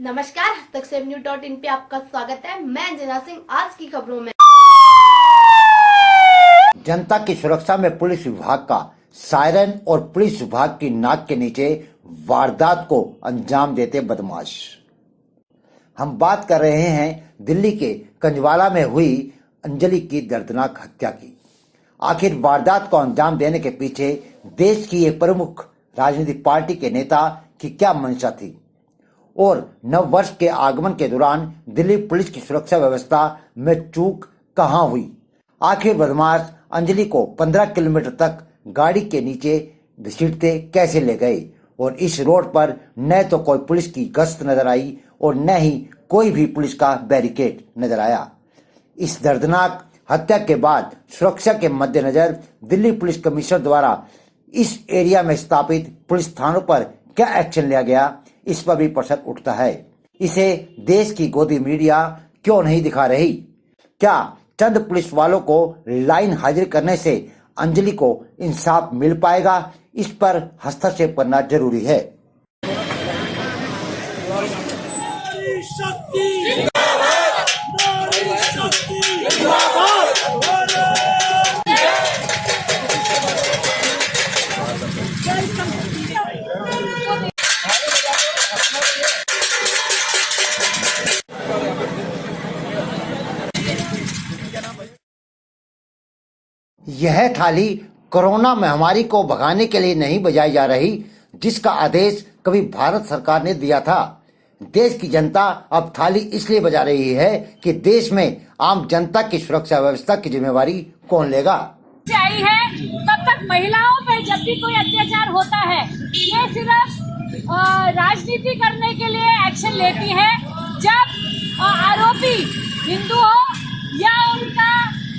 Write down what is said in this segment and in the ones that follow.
नमस्कार, हस्तक्षेप.न्यूज़.इन पे आपका स्वागत है। मैं अंजना सिंह। आज की खबरों में जनता की सुरक्षा में पुलिस विभाग का सायरन और पुलिस विभाग की नाक के नीचे वारदात को अंजाम देते बदमाश। हम बात कर रहे हैं दिल्ली के कंजवाला में हुई अंजलि की दर्दनाक हत्या की। आखिर वारदात को अंजाम देने के पीछे देश की एक प्रमुख राजनीतिक पार्टी के नेता की क्या मंशा थी और नव वर्ष के आगमन के दौरान दिल्ली पुलिस की सुरक्षा व्यवस्था में चूक कहां हुई। आखिर बदमाश अंजलि को 15 किलोमीटर तक गाड़ी के नीचे घसीटते कैसे ले गए और इस रोड पर न तो कोई पुलिस की गश्त नजर आई और न ही कोई भी पुलिस का बैरिकेड नजर आया। इस दर्दनाक हत्या के बाद सुरक्षा के मद्देनजर दिल्ली पुलिस कमिश्नर द्वारा इस एरिया में स्थापित पुलिस थानों पर क्या एक्शन लिया गया, इस पर भी प्रश्न उठता है। इसे देश की गोदी मीडिया क्यों नहीं दिखा रही? क्या चंद पुलिस वालों को लाइन हाजिर करने से अंजलि को इंसाफ मिल पाएगा? इस पर हस्तक्षेप करना जरूरी है। यह थाली कोरोना महामारी को भगाने के लिए नहीं बजाई जा रही, जिसका आदेश कभी भारत सरकार ने दिया था। देश की जनता अब थाली इसलिए बजा रही है कि देश में आम जनता की सुरक्षा व्यवस्था की जिम्मेवारी कौन लेगा। आई है तब तक महिलाओं पर जब भी कोई अत्याचार होता है, ये सिर्फ राजनीति करने के लिए एक्शन लेती है। जब आरोपी हिंदू हो या उनका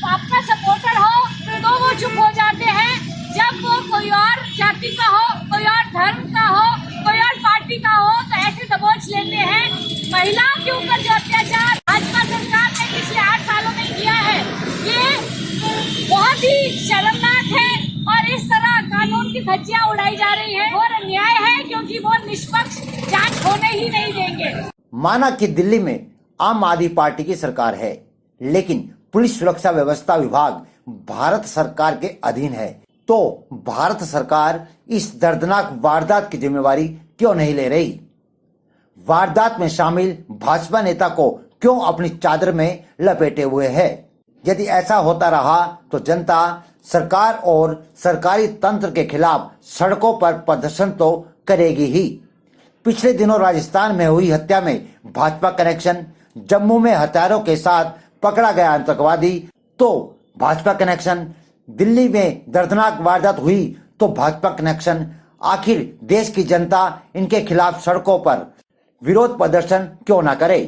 आपका सपोर्टर हो तो वो चुप हो जाते हैं। जब वो कोई और जाति का हो, कोई और धर्म का हो, कोई और पार्टी का हो तो ऐसे दबोच लेते हैं। महिलाओं के ऊपर जो अत्याचार भाजपा सरकार ने पिछले 8 सालों में किया है, ये बहुत ही शर्मनाक है और इस तरह कानून की धज्जियां उड़ाई जा रही है और अन्याय है, क्योंकि वो निष्पक्ष जांच होने ही नहीं देंगे। माना कि दिल्ली में आम आदमी पार्टी की सरकार है, लेकिन पुलिस सुरक्षा व्यवस्था विभाग भारत सरकार के अधीन है, तो भारत सरकार इस दर्दनाक वारदात की जिम्मेवारी क्यों नहीं ले रही? वारदात में शामिल भाजपा नेता को क्यों अपनी चादर में लपेटे हुए है? यदि ऐसा होता रहा तो जनता सरकार और सरकारी तंत्र के खिलाफ सड़कों पर प्रदर्शन तो करेगी ही। पिछले दिनों राजस्थान में हुई हत्या में भाजपा कनेक्शन, जम्मू में हथियारों के साथ पकड़ा गया आतंकवादी तो भाजपा कनेक्शन, दिल्ली में दर्दनाक वारदात हुई तो भाजपा कनेक्शन। आखिर देश की जनता इनके खिलाफ सड़कों पर विरोध प्रदर्शन क्यों ना करे?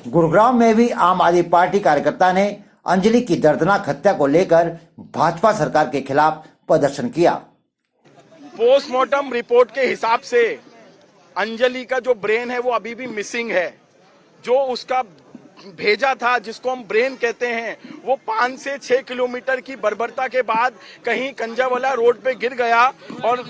गुरुग्राम में भी आम आदमी पार्टी कार्यकर्ता ने अंजलि की दर्दनाक हत्या को लेकर भाजपा सरकार के खिलाफ प्रदर्शन किया। पोस्टमार्टम रिपोर्ट के हिसाब से अंजलि का जो ब्रेन है वो अभी भी मिसिंग है। जो उसका भेजा था, जिसको हम ब्रेन कहते हैं, वो 5 से 6 किलोमीटर की बर्बरता के बाद कहीं कंजावाला रोड पे गिर गया और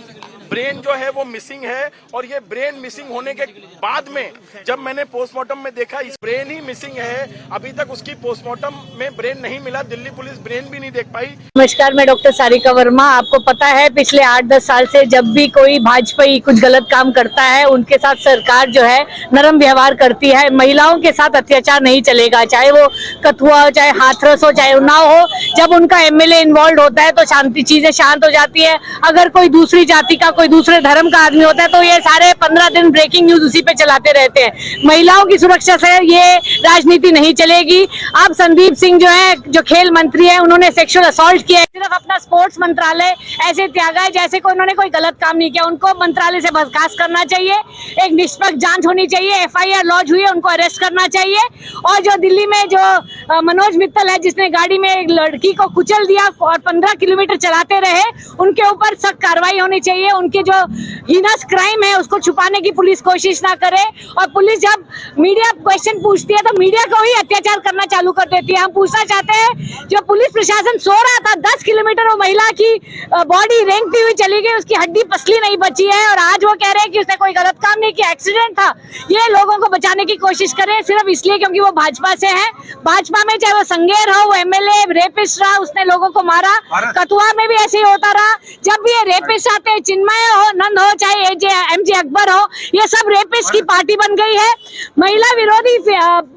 ब्रेन जो है वो मिसिंग है। और ये ब्रेन मिसिंग होने के बाद में जब मैंने पोस्टमार्टम में देखा इस ब्रेन ही मिसिंग है, अभी तक उसकी पोस्टमार्टम में ब्रेन नहीं मिला। दिल्ली पुलिस ब्रेन भी नहीं देख पाई। नमस्कार, मैं डॉक्टर सारिका वर्मा। आपको पता है पिछले 8-10 साल से जब भी कोई भाजपाई कुछ गलत काम करता है, उनके साथ सरकार जो है नरम व्यवहार करती है। महिलाओं के साथ अत्याचार नहीं चलेगा, चाहे वो कथुआ हो, चाहे हाथरस हो, चाहे उन्नाव हो। जब उनका एमएलए इन्वॉल्व होता है तो चीजें शांत हो जाती है। अगर कोई दूसरी जाति का, कोई दूसरे धर्म का आदमी होता है तो ये सारे 15 दिन ब्रेकिंग न्यूज उसी पे चलाते रहते हैं। महिलाओं की सुरक्षा से ये राजनीति नहीं चलेगी। अब संदीप सिंह जो है, जो खेल मंत्री है, उन्होंने सेक्सुअल असॉल्ट किया है। सिर्फ अपना स्पोर्ट्स मंत्रालय ऐसे त्यागा है जैसे कोई उन्होंने कोई गलत काम नहीं किया। उनको मंत्रालय से बर्खास्त करना चाहिए, एक निष्पक्ष जांच होनी चाहिए, FIR लॉन्च हुई है, उनको अरेस्ट करना चाहिए। और जो दिल्ली में जो मनोज मित्तल है, जिसने गाड़ी में एक लड़की को कुचल दिया और 15 किलोमीटर चलाते रहे, उनके ऊपर सख्त कार्रवाई होनी चाहिए। उनके जो हीनस क्राइम है उसको छुपाने की पुलिस कोशिश ना करे। और पुलिस जब मीडिया क्वेश्चन पूछती है तो मीडिया को ही अत्याचार करना चालू कर देती है। हम पूछना चाहते हैं, जो पुलिस प्रशासन सो रहा था, 10 किलोमीटर वो महिला की बॉडी रेंगती हुई चली गई, उसकी हड्डी पसली नहीं बची है, और आज वो कह रहे हैं कि उसने कोई गलत काम नहीं किया, एक्सीडेंट था। ये लोगों को बचाने की कोशिश कर रहे हैं सिर्फ इसलिए क्योंकि वो भाजपा से है। भाजपा में चाहे वो संगेर हो, वो एमएलए रेपिस्ट रहा, उसने लोगों को मारा। कथुआ में भी ऐसे ही होता रहा। जब भी ये रेपिस्ट आते हैं, चिन्मय हो, नंद हो, चाहे एमजे अकबर हो, ये सब रेपिस्ट की पार्टी बन गई है। महिला विरोधी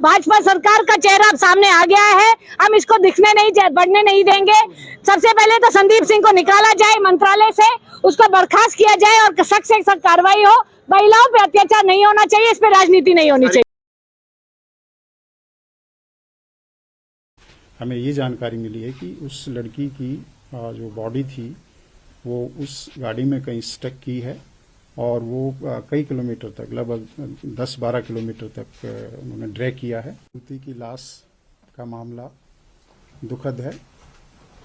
भाजपा सरकार का चेहरा अब सामने आ गया है। हम इसको दिखने नहीं बढ़ने नहीं देंगे। सबसे पहले तो संदीप सिंह को निकाला जाए मंत्रालय से, उसको बर्खास्त किया जाए और सख्त से सख्त कार्रवाई हो। महिलाओं पे अत्याचार नहीं होना चाहिए, इस पे राजनीति नहीं होनी चाहिए। हमें ये जानकारी मिली है कि उस लड़की की जो बॉडी थी वो उस गाड़ी में कहीं स्टक की है और वो कई किलोमीटर तक, लगभग 10-12 किलोमीटर तक उन्होंने ड्रैग किया है। युवती की लाश का मामला दुखद है।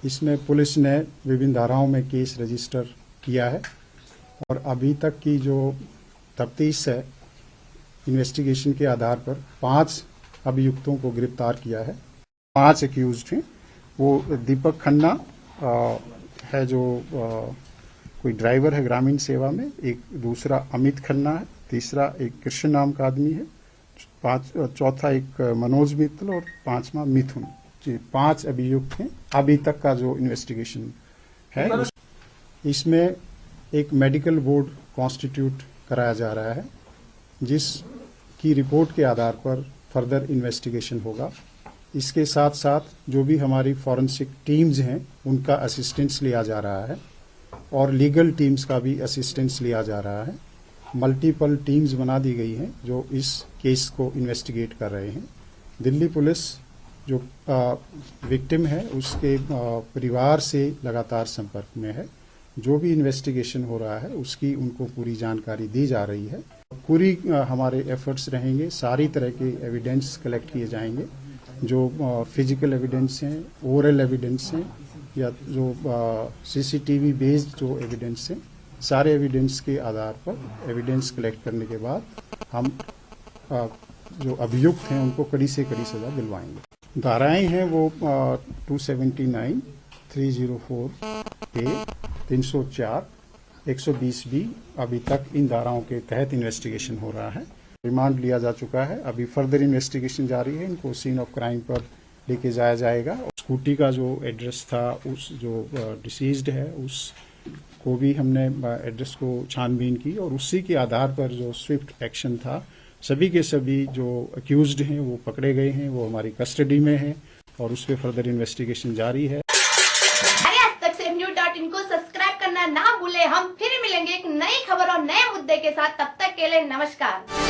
इसमें पुलिस ने विभिन्न धाराओं में केस रजिस्टर किया है और अभी तक की जो तफ्तीश है, इन्वेस्टिगेशन के आधार पर 5 अभियुक्तों को गिरफ्तार किया है। 5 एक्यूज्ड हैं। वो दीपक खन्ना है जो कोई ड्राइवर है ग्रामीण सेवा में, एक दूसरा अमित खन्ना है, तीसरा एक कृष्ण नाम का आदमी है, चौथा एक मनोज मित्तल और 5वां मिथुन। 5 अभियुक्त हैं। अभी तक का जो इन्वेस्टिगेशन है इसमें एक मेडिकल बोर्ड कॉन्स्टिट्यूट कराया जा रहा है, जिसकी रिपोर्ट के आधार पर फर्दर इन्वेस्टिगेशन होगा। इसके साथ साथ जो भी हमारी फॉरेंसिक टीम्स हैं उनका असिस्टेंस लिया जा रहा है और लीगल टीम्स का भी असिस्टेंस लिया जा रहा है। मल्टीपल टीम्स बना दी गई हैं जो इस केस को इन्वेस्टिगेट कर रहे हैं। दिल्ली पुलिस जो विक्टिम है उसके परिवार से लगातार संपर्क में है। जो भी इन्वेस्टिगेशन हो रहा है उसकी उनको पूरी जानकारी दी जा रही है। पूरी हमारे एफर्ट्स रहेंगे, सारी तरह के एविडेंस कलेक्ट किए जाएंगे, जो फिजिकल एविडेंस हैं, ओरल एविडेंस हैं या जो सीसीटीवी बेस्ड जो एविडेंस हैं, सारे एविडेंस के आधार पर एविडेंस कलेक्ट करने के बाद हम जो अभियुक्त हैं उनको कड़ी से कड़ी सजा दिलवाएंगे। धाराएं हैं वो 279, 304 ए, 304, 120 बी। अभी तक इन धाराओं के तहत इन्वेस्टिगेशन हो रहा है। रिमांड लिया जा चुका है। अभी फर्दर इन्वेस्टिगेशन जारी है। इनको सीन ऑफ क्राइम पर लेके जाया जाएगा। स्कूटी का जो एड्रेस था, उस जो डिसीज्ड है उस को भी हमने एड्रेस को छानबीन की और उसी के आधार पर जो स्विफ्ट एक्शन था, सभी के सभी जो अक्यूज्ड हैं वो पकड़े गए हैं, वो हमारी कस्टडी में हैं और उस पर फर्दर इन्वेस्टिगेशन जारी है। आज तक SaveNews.in को सब्सक्राइब करना ना भूले। हम फिर मिलेंगे एक नई खबर और नए मुद्दे के साथ। तब तक के लिए नमस्कार।